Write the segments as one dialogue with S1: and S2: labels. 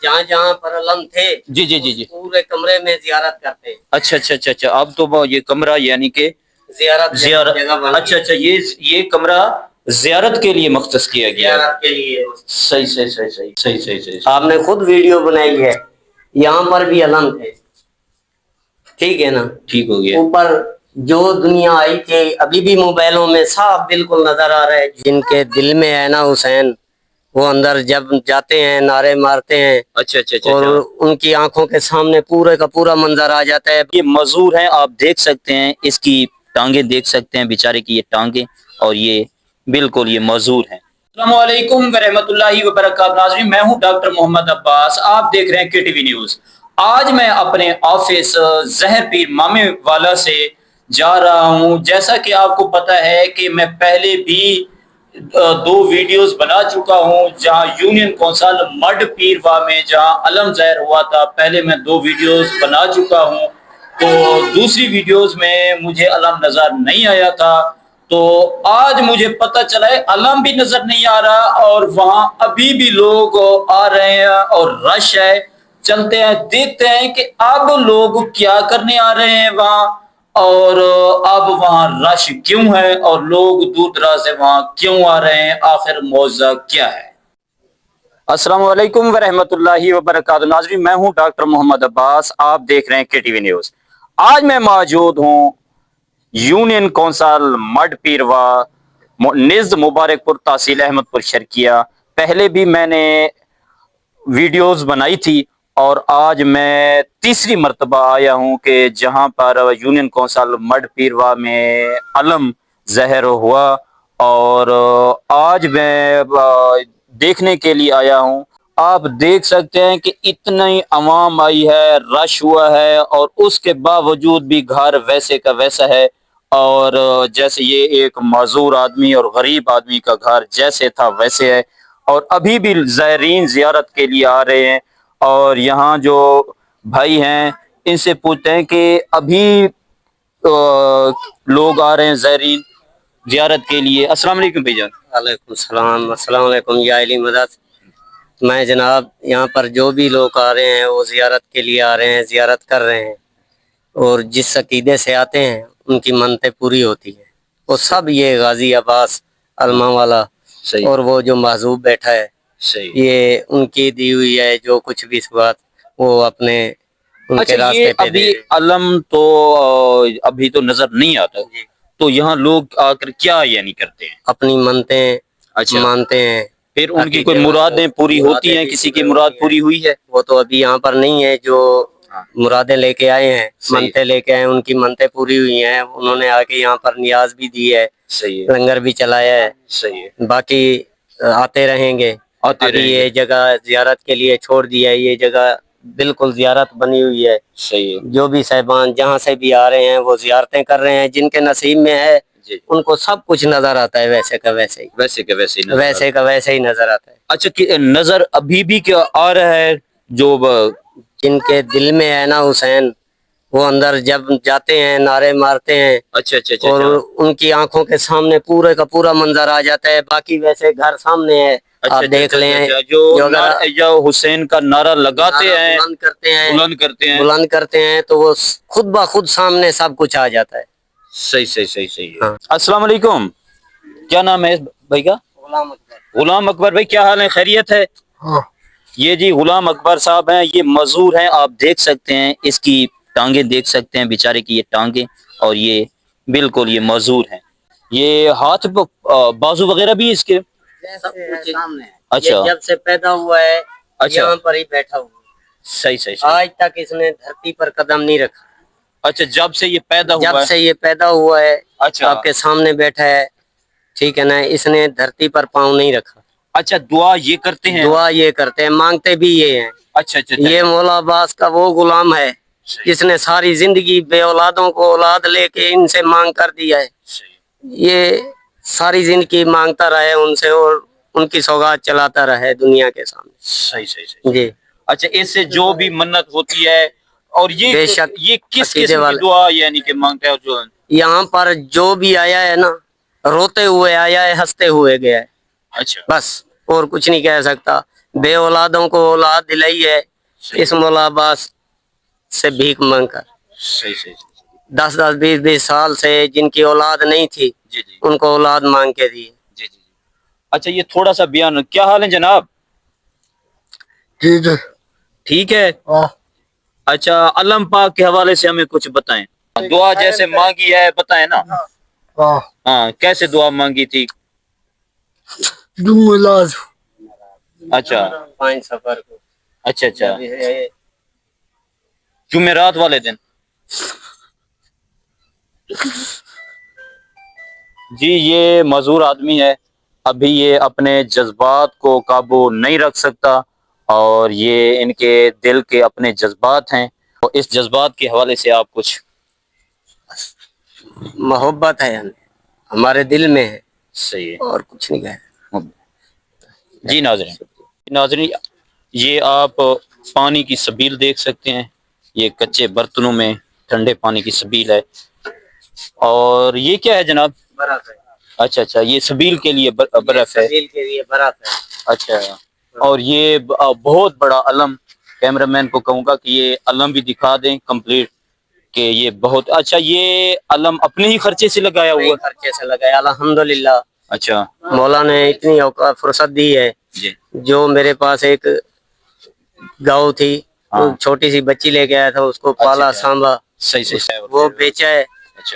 S1: جہاں جہاں پر علم تھے
S2: جی جی جی جی
S1: پورے کمرے میں زیارت کرتے ہیں.
S2: اچھا اچھا اچھا اچھا. اب تو یہ کمرہ یعنی کہ
S1: زیارت
S2: اچھا اچھا یہ کمرہ زیارت کے لیے مختص کیا گیا.
S1: زیارت کے لیے
S2: صحیح صحیح صحیح صحیح صحیح صحیح صحیح.
S1: آپ نے خود ویڈیو بنائی ہے. یہاں پر بھی علم تھے. ٹھیک ہے نا.
S2: ٹھیک ہو گیا.
S1: اوپر جو دنیا آئی تھی ابھی بھی موبائلوں میں صاف بالکل نظر آ رہا ہے. جن کے دل میں ہے نا حسین وہ اندر جب جاتے ہیں نعرے مارتے ہیں.
S2: اچھا اچھا اچھا.
S1: اور ان کی آنکھوں کے سامنے پورے کا پورا منظر آ جاتا ہے.
S2: یہ مزور ہے, آپ دیکھ سکتے ہیں, اس کی ٹانگیں دیکھ سکتے ہیں بیچارے کی یہ ٹانگیں, اور یہ بالکل یہ مزور ہیں. السلام علیکم ورحمۃ اللہ وبرکاتہ. ناظرین میں ہوں ڈاکٹر محمد عباس, آپ دیکھ رہے ہیں کے ٹی وی نیوز. آج میں اپنے آفس زہر پیر مامے والا سے جا رہا ہوں. جیسا کہ آپ کو پتہ ہے کہ میں پہلے بھی 2 ویڈیوز بنا چکا ہوں جہاں یونین کونسل مڈ پیروا میں جہاں علم ظاہر ہوا تھا. پہلے میں 2 ویڈیوز بنا چکا ہوں, تو دوسری ویڈیوز میں مجھے علم نظر نہیں آیا تھا. تو آج مجھے پتہ چلا ہے علم بھی نظر نہیں آ رہا, اور وہاں ابھی بھی لوگ آ رہے ہیں اور رش ہے. چلتے ہیں دیکھتے ہیں کہ اب لوگ کیا کرنے آ رہے ہیں وہاں, اور اب وہاں رش کیوں ہے, اور لوگ دور دراز سے وہاں کیوں آ رہے ہیں, آخر موضوع کیا ہے. السلام علیکم ورحمۃ اللہ وبرکاتہ. ناظرین میں ہوں ڈاکٹر محمد عباس, آپ دیکھ رہے ہیں کے ٹی وی نیوز. آج میں موجود ہوں یونین کونسل مڈ پیروا نژد مبارک پور تحصیل احمد پور شرقیہ. پہلے بھی میں نے ویڈیوز بنائی تھی, اور آج میں تیسری مرتبہ آیا ہوں کہ جہاں پر یونین کونسل مڈ پیروا میں علم ظاہر ہوا, اور آج میں دیکھنے کے لیے آیا ہوں. آپ دیکھ سکتے ہیں کہ اتنی عوام آئی ہے, رش ہوا ہے, اور اس کے باوجود بھی گھر ویسے کا ویسا ہے. اور جیسے یہ ایک معذور آدمی اور غریب آدمی کا گھر جیسے تھا ویسے ہے, اور ابھی بھی زائرین زیارت کے لیے آ رہے ہیں. اور یہاں جو بھائی ہیں ان سے پوچھتے ہیں کہ ابھی لوگ آ رہے ہیں زائرین زیارت کے لیے. السلام علیکم بھائی جان.
S1: وعلیکم السلام. السلام علیکم یا علی مدد. میں جناب یہاں پر جو بھی لوگ آ رہے ہیں وہ زیارت کے لیے آ رہے ہیں, زیارت کر رہے ہیں, اور جس عقیدے سے آتے ہیں ان کی منتیں پوری ہوتی ہیں. وہ سب یہ غازی عباس علمہ والا اور وہ جو معذوب بیٹھا ہے یہ ان کی دی ہوئی ہے جو کچھ بھی بات وہ اپنے ان کے راستے پہ
S2: ابھی علم تو ابھی تو نظر نہیں آتا, تو یہاں لوگ آ کر کیا یعنی کرتے ہیں,
S1: اپنی منتیں مانتے ہیں.
S2: پھر ان کی کوئی مرادیں پوری ہوتی ہیں, کسی کی مراد پوری ہوئی ہے.
S1: وہ تو ابھی یہاں پر نہیں ہے, جو مرادیں لے کے آئے ہیں منتیں لے کے آئے ان کی منتیں پوری ہوئی ہیں. انہوں نے آ کے یہاں پر نیاز بھی دی ہے, لنگر بھی چلایا ہے, باقی آتے رہیں گے. ابھی یہ جگہ زیارت کے لیے چھوڑ دیا ہے, یہ جگہ بالکل زیارت بنی ہوئی ہے. جو بھی صاحبان جہاں سے بھی آ رہے ہیں وہ زیارتیں کر رہے ہیں. جن کے نصیب میں ہے ان کو سب کچھ نظر آتا ہے ویسے کا ویسے ہی, ویسے کا ویسے ہی نظر آتا ہے.
S2: اچھا نظر ابھی بھی کیا آ رہا ہے, جو
S1: جن کے دل میں ہے نا حسین وہ اندر جب جاتے ہیں نعرے مارتے ہیں.
S2: اچھا اچھا
S1: اور ان کی آنکھوں کے سامنے پورے کا پورا منظر آ جاتا ہے. باقی ویسے گھر سامنے ہے, آپ دیکھ لیں.
S2: جو حسین کا نعرہ لگاتے ہیں,
S1: بلند کرتے ہیں تو وہ خود بخود سامنے سب کچھ آ جاتا ہے.
S2: صحیح. السلام علیکم. کیا نام ہے بھائی کا؟ غلام اکبر. بھائی کیا حال ہے, خیریت ہے؟ یہ جی غلام اکبر صاحب ہیں, یہ مزور ہیں, آپ دیکھ سکتے ہیں, اس کی ٹانگیں دیکھ سکتے ہیں بیچارے کی یہ ٹانگیں, اور یہ بالکل یہ مزور ہیں. یہ ہاتھ بازو وغیرہ بھی اس کے
S1: سامنے. اچھا, جب سے پیدا ہوا ہے یہاں پر ہی بیٹھا ہوا.
S2: صحیح.
S1: آج تک اس نے دھرتی پر قدم نہیں رکھا.
S2: اچھا, جب سے یہ
S1: پیدا ہوا ہے آپ کے سامنے بیٹھا ہے, ٹھیک ہے نا, اس نے دھرتی پر پاؤں نہیں رکھا.
S2: اچھا, دعا یہ کرتے ہیں,
S1: مانگتے بھی یہ ہیں.
S2: اچھا.
S1: یہ مولا عباس کا وہ غلام ہے جس نے ساری زندگی بے اولادوں کو اولاد لے کے ان سے مانگ کر دیا ہے. یہ ساری زندگی مانگتا رہے ان سے, اور ان کی سوغات چلاتا رہے دنیا کے سامنے.
S2: صحیح.
S1: جی.
S2: اچھا, اس سے جو بھی منت ہوتی ہے, اور یہ کس قسم کی دعا یعنی کہ مانگتا ہے, جو
S1: یہاں پر جو بھی آیا ہے نا روتے ہوئے آیا ہے, ہنستے ہوئے گیا ہے.
S2: اچھا,
S1: بس اور کچھ نہیں کہہ سکتا. بے اولادوں کو اولاد دلائی ہے اس مولا عباس سے بھیک مانگ کر.
S2: صحیح صحیح
S1: 10 20 سال سے جن کی اولاد نہیں تھی
S2: جی جی
S1: ان کو اولاد مانگ کے دی.
S2: جی جی. اچھا یہ تھوڑا سا بیان، کیا حال ہے جناب؟ ٹھیک ہے. اچھا علم پاک کے حوالے سے ہمیں کچھ بتائیں. دعا جیسے مانگی ہے بتائیں نا. ہاں کیسے دعا مانگی تھی؟ اچھا
S1: 5 سفر کو.
S2: اچھا اچھا جمعرات والے دن. جی یہ معذور آدمی ہے، ابھی یہ اپنے جذبات کو قابو نہیں رکھ سکتا، اور یہ ان کے دل کے اپنے جذبات ہیں، اور اس جذبات کے حوالے سے آپ کچھ.
S1: محبت ہے ہمارے دل میں ہے
S2: صحیح ہے.
S1: اور کچھ نہیں ہے.
S2: جی ناظرین یہ آپ پانی کی سبیل دیکھ سکتے ہیں، یہ کچے برتنوں میں ٹھنڈے پانی کی سبیل ہے. اور یہ کیا ہے جناب؟
S1: برف ہے.
S2: اچھا اچھا یہ سبیل کے لیے برف ہے.
S1: سبیل کے لیے برف ہے.
S2: اچھا اور یہ بہت بڑا علم، کیمرہ مین کو کہوں گا کہ یہ علم بھی دکھا دیں کمپلیٹ، کہ یہ بہت اچھا. یہ علم اپنے ہی خرچے سے لگایا ہوا؟
S1: خرچے سے لگایا الحمدللہ.
S2: اچھا
S1: مولا نے اتنی فرصت دی ہے.
S2: جی
S1: جو میرے پاس ایک گاؤں تھی، چھوٹی سی بچی لے کے آیا تھا، اس کو پالا سانبھا،
S2: صحیح صحیح
S1: وہ بیچا ہے.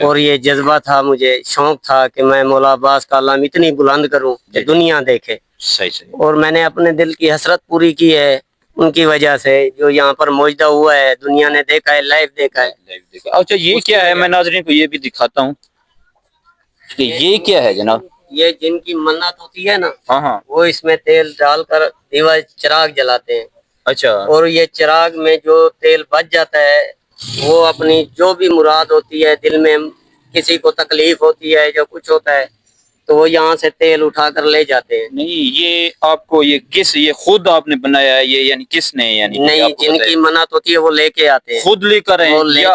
S1: اور یہ جذبہ تھا، مجھے شوق تھا کہ میں مولا عباس کا علم اتنی بلند کروں کہ دنیا دیکھے.
S2: صحیح صحیح.
S1: اور میں نے اپنے دل کی حسرت پوری کی ہے ان کی وجہ سے، جو یہاں پر موجودہ ہوا ہے، دنیا نے دیکھا ہے، لائیو دیکھا ہے.
S2: اچھا یہ کیا ہے؟ میں ناظرین کو یہ بھی دکھاتا ہوں کہ یہ کیا ہے جناب.
S1: یہ جن کی منت ہوتی ہے نا،
S2: ہاں ہاں
S1: وہ اس میں تیل ڈال کر دیوا چراغ جلاتے ہیں.
S2: اچھا
S1: اور یہ چراغ میں جو تیل بچ جاتا ہے، وہ اپنی جو بھی مراد ہوتی ہے، دل میں کسی کو تکلیف ہوتی ہے، جو کچھ ہوتا ہے، تو وہ یہاں سے تیل اٹھا کر لے جاتے ہیں.
S2: نہیں یہ آپ کو یہ خود آپ نے بنایا ہے یہ، یعنی کس نے؟ یعنی
S1: نہیں، جن کی منت ہوتی ہے وہ لے کے آتے ہیں.
S2: خود لے کر آئے یا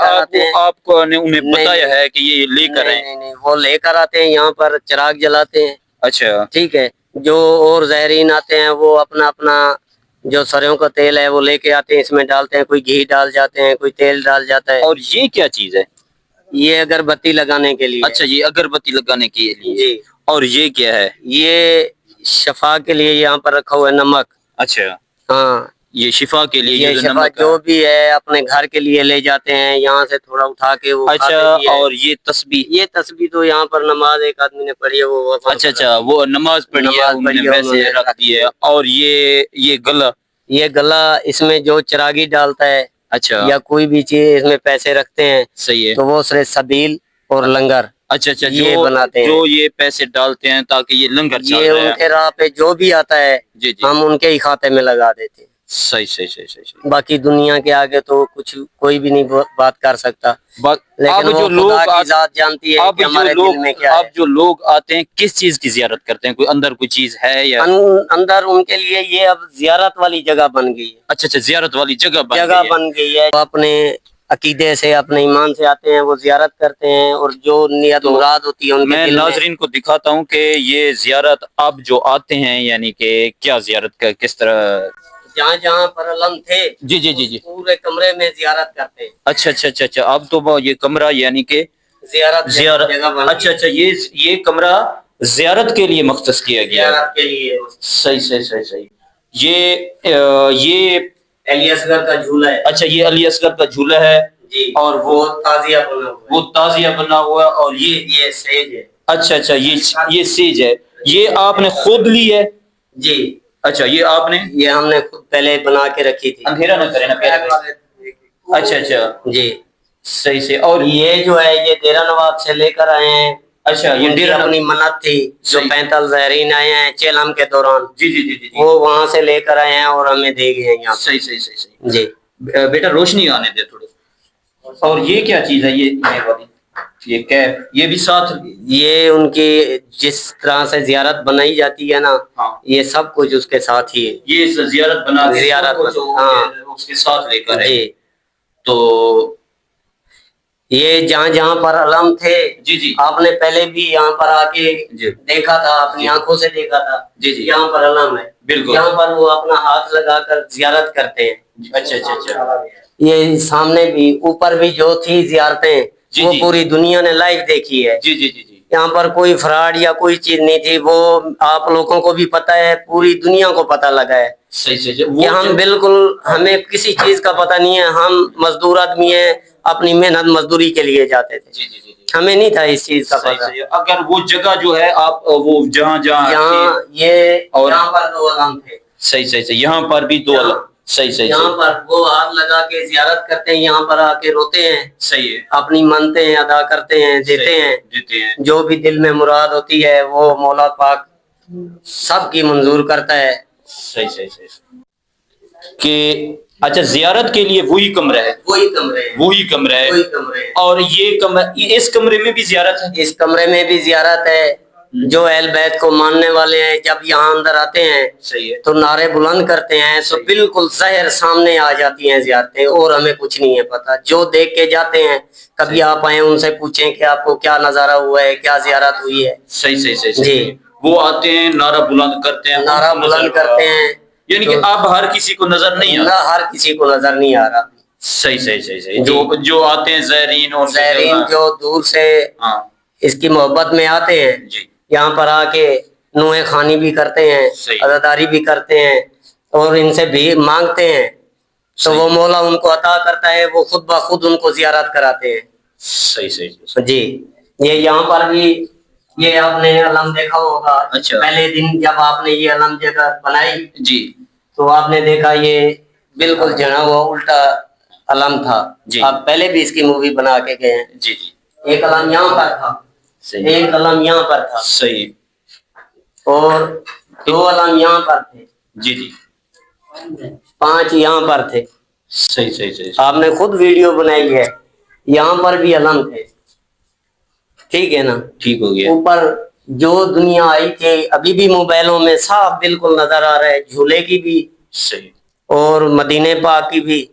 S2: آپ کو نے انہیں بتایا ہے کہ یہ لے کر آئے؟
S1: نہیں، وہ لے کر آتے ہیں، یہاں پر چراغ جلاتے ہیں.
S2: اچھا
S1: ٹھیک ہے. جو اور زائرین آتے ہیں وہ اپنا اپنا جو سروں کا تیل ہے وہ لے کے آتے ہیں، اس میں ڈالتے ہیں. کوئی گھی ڈال جاتے ہیں، کوئی تیل ڈال جاتا ہے.
S2: اور یہ کیا چیز ہے؟
S1: یہ اگربتی لگانے کے لیے.
S2: اچھا یہ اگربتی لگانے کے لیے.
S1: جی.
S2: اور یہ کیا ہے؟
S1: یہ شفا کے لیے یہاں پر رکھا ہوا ہے نمک.
S2: اچھا
S1: ہاں
S2: یہ شفا کے لیے.
S1: یہ شفا جو بھی ہے اپنے گھر کے لیے لے جاتے ہیں، یہاں سے تھوڑا اٹھا کے وہ.
S2: اچھا اور یہ تسبیح؟
S1: یہ تسبیح تو یہاں پر نماز ایک آدمی نے پڑھی ہے وہ.
S2: اچھا وہ نماز پڑھی ہے انہوں نے ویسے رکھ دی ہے. اور یہ گلا؟ یہ
S1: گلا اس میں جو چراغی ڈالتا ہے،
S2: اچھا
S1: یا کوئی بھی چیز اس میں پیسے رکھتے ہیں،
S2: صحیح ہے،
S1: تو وہ صرف سبیل اور لنگر.
S2: اچھا
S1: یہ بناتے ہیں،
S2: جو یہ پیسے ڈالتے ہیں تاکہ یہ لنگر چل
S1: یہ
S2: رہا ہے.
S1: ان کے راہ پہ جو بھی آتا ہے
S2: جی جی
S1: ہم ان کے ہی کھاتے میں لگا دیتے ہیں.
S2: صحیح صحیح صحیح صحیح.
S1: باقی دنیا کے آگے تو کچھ کوئی بھی نہیں بات کر سکتا، لیکن وہ خدا کی ذات جانتی ہے کہ ہمارے دل میں کیا ہے.
S2: اب جو لوگ آتے ہیں کس چیز کی زیارت کرتے ہیں؟ کوئی اندر کوئی چیز ہے یا
S1: اندر ان کے لیے یہ اب زیارت والی جگہ بن گئی ہے.
S2: اچھا زیارت والی جگہ
S1: بن گئی ہے. وہ اپنے عقیدے سے اپنے ایمان سے آتے ہیں، وہ زیارت کرتے ہیں، اور جو نیت مراد ہوتی ہے ان کے دل میں.
S2: ناظرین کو دکھاتا ہوں کہ یہ زیارت اب جو آتے ہیں، یعنی کہ کیا زیارت کا کس طرح
S1: جہاں جہاں پر علم تھے
S2: جی جی جی جی
S1: پورے کمرے میں زیارت کرتے ہیں.
S2: اچھا اب تو یہ کمرہ یعنی کہ زیارت اچھا یہ کمرہ زیارت کے لیے مختص کیا گیا ہے.
S1: زیارت کے لیے
S2: صحیح. یہ
S1: علی اصغر کا جھولا ہے.
S2: اچھا یہ علی اصغر کا جھولا ہے
S1: جی.
S2: اور وہ تازیہ بنا ہوا ہے. اور
S1: یہ سیج ہے.
S2: اچھا یہ سیج ہے. یہ آپ نے خود لی ہے؟
S1: جی.
S2: اچھا یہ آپ نے؟
S1: یہ ہم نے خود پہلے بنا کے رکھی تھی.
S2: اندھیرا نہ کرے نا پہلے. اچھا
S1: جی
S2: صحیح. اور
S1: یہ جو ہے یہ دیرہ نواب سے لے کر آئے ہیں.
S2: اچھا یہ ڈیرہ
S1: اپنی منت تھی جو 45 زائرین آئے ہیں چیلم کے دوران.
S2: جی
S1: وہ وہاں سے لے کر آئے ہیں اور ہمیں دے گئے ہیں یہاں.
S2: صحیح.
S1: جی
S2: بیٹا روشنی آنے دے تھوڑی. اور یہ کیا چیز ہے؟ یہ کیپ یہ بھی ساتھ؟
S1: یہ ان کی جس طرح سے زیارت بنائی جاتی ہے نا، یہ سب کچھ اس کے ساتھ ہی ہے.
S2: یہ زیارت بنا
S1: زیارت
S2: اس کے ساتھ لے کر.
S1: جی.
S2: تو
S1: یہ جہاں جہاں پر علم تھے
S2: جی جی
S1: آپ نے پہلے بھی یہاں پر آ کے
S2: جی
S1: دیکھا تھا، اپنی آنکھوں سے دیکھا تھا.
S2: جی جی
S1: یہاں پر علم ہے،
S2: بالکل.
S1: یہاں پر وہ اپنا ہاتھ لگا کر زیارت کرتے ہیں.
S2: اچھا اچھا اچھا.
S1: یہ سامنے بھی اوپر بھی جو تھی زیارتیں
S2: جی
S1: وہ
S2: جی.
S1: پوری دنیا نے لائیو دیکھی ہے.
S2: جی جی جی جی
S1: یہاں پر کوئی فراڈ یا کوئی چیز نہیں تھی، وہ آپ لوگوں کو بھی پتہ ہے، پوری دنیا کو پتہ لگا ہے
S2: صحیح صحیح.
S1: کہ ہم بالکل ہمیں کسی چیز کا پتہ نہیں ہے. ہم مزدور آدمی ہیں، اپنی محنت مزدوری کے لیے جاتے تھے.
S2: جی جی جی جی.
S1: ہمیں نہیں تھا اس چیز کا
S2: صحیح
S1: پتہ.
S2: صحیح. اگر وہ جگہ جو ہے آپ وہ جہاں جہاں
S1: یہاں یہ
S2: اور
S1: یہاں پر دو علم تھے.
S2: صحیح صحیح صحیح. یہاں پر بھی دو الگ. صحیح صحیح
S1: یہاں
S2: صحیح.
S1: پر وہ ہاتھ لگا کے زیارت کرتے ہیں، یہاں پر آ کے روتے ہیں،
S2: صحیح ہے.
S1: اپنی منتیں ادا کرتے ہیں، دیتے ہیں.
S2: دیتے ہیں.
S1: جو بھی دل میں مراد ہوتی ہے وہ مولا پاک سب کی منظور کرتا ہے.
S2: صحیح صحیح صحیح. کہ اچھا زیارت کے لیے وہی کمرہ ہے.
S1: وہی کمرے ہیں،
S2: وہی کمرہ ہے.
S1: وہی کمرے ہیں.
S2: اور یہ کمرہ اس کمرے میں بھی زیارت ہے.
S1: اس کمرے میں بھی زیارت ہے. جو اہل بیت کو ماننے والے ہیں جب یہاں اندر آتے ہیں
S2: صحیح ہے.
S1: تو نعرے بلند کرتے ہیں تو بالکل ظاہر سامنے آ جاتی ہیں زیارتیں، اور ہمیں کچھ نہیں ہے پتا. جو دیکھ کے جاتے ہیں، کبھی آپ آئیں ان سے پوچھیں کہ آپ کو کیا نظارہ ہوا ہے، کیا زیارت ہوئی ہے.
S2: صحیح صحیح صحیح.
S1: جی
S2: وہ آتے ہیں نعرہ بلند کرتے ہیں،
S1: نعرہ بلند کرتے ہیں.
S2: یعنی کہ اب ہر کسی کو نظر نہیں آ
S1: نہ
S2: رہا.
S1: ہر کسی کو نظر نہیں آ رہا.
S2: صحیح صحیح صحیح صحیح. جو آتے ہیں زائرین اور
S1: زائرین جو دور سے
S2: ہاں
S1: اس کی محبت میں آتے ہیں،
S2: جی
S1: یہاں پر آ کے نوحہ خوانی بھی کرتے ہیں،
S2: صحیح.
S1: عزاداری بھی کرتے ہیں، اور ان سے بھی مانگتے ہیں تو وہ مولا ان کو عطا کرتا ہے. وہ خود بخود ان کو زیارت کراتے ہیں.
S2: صحیح صحیح.
S1: جی یہ یہاں پر بھی یہ آپ نے علم دیکھا ہوگا.
S2: اچھا.
S1: پہلے دن جب آپ نے یہ علم جگہ بنائی
S2: جی
S1: تو آپ نے دیکھا یہ بالکل جنا ہوا الٹا علم تھا.
S2: جی.
S1: آپ پہلے بھی اس کی مووی بنا کے گئے ہیں.
S2: جی جی.
S1: ایک علم یہاں پر تھا،
S2: صحیح.
S1: ایک علم یہاں پر تھا،
S2: صحیح.
S1: اور دو علم یہاں پر تھے.
S2: جی جی.
S1: 5 یہاں پر تھے.
S2: صحیح صحیح صحیح.
S1: آپ نے خود ویڈیو بنائی ہے. یہاں پر بھی علم تھے. ٹھیک ہے نا.
S2: ٹھیک ہو گیا.
S1: اوپر جو دنیا آئی تھی ابھی بھی موبائلوں میں صاف بالکل نظر آ رہا ہے. جھولے کی بھی
S2: صحیح.
S1: اور مدینے پاک کی بھی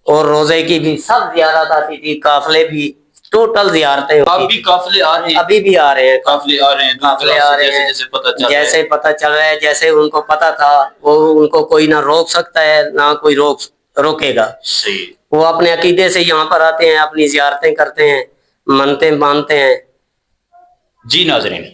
S1: اور روزے کی بھی سب زیارت آتی تھی. قافلے بھی ٹوٹل زیارتیں
S2: اب بھی قافلے آ رہے ہیں.
S1: ابھی بھی آ رہے ہیں.
S2: قافلے آ رہے ہیں.
S1: قافلے آ رہے ہیں.
S2: جیسے
S1: پتہ چل رہا ہے جیسے ان کو پتا تھا وہ ان کو کوئی نہ روک سکتا ہے نہ کوئی روکے گا.
S2: صحیح.
S1: وہ اپنے عقیدے سے یہاں پر آتے ہیں، اپنی زیارتیں کرتے ہیں، منتیں مانتے ہیں.
S2: جی ناظرین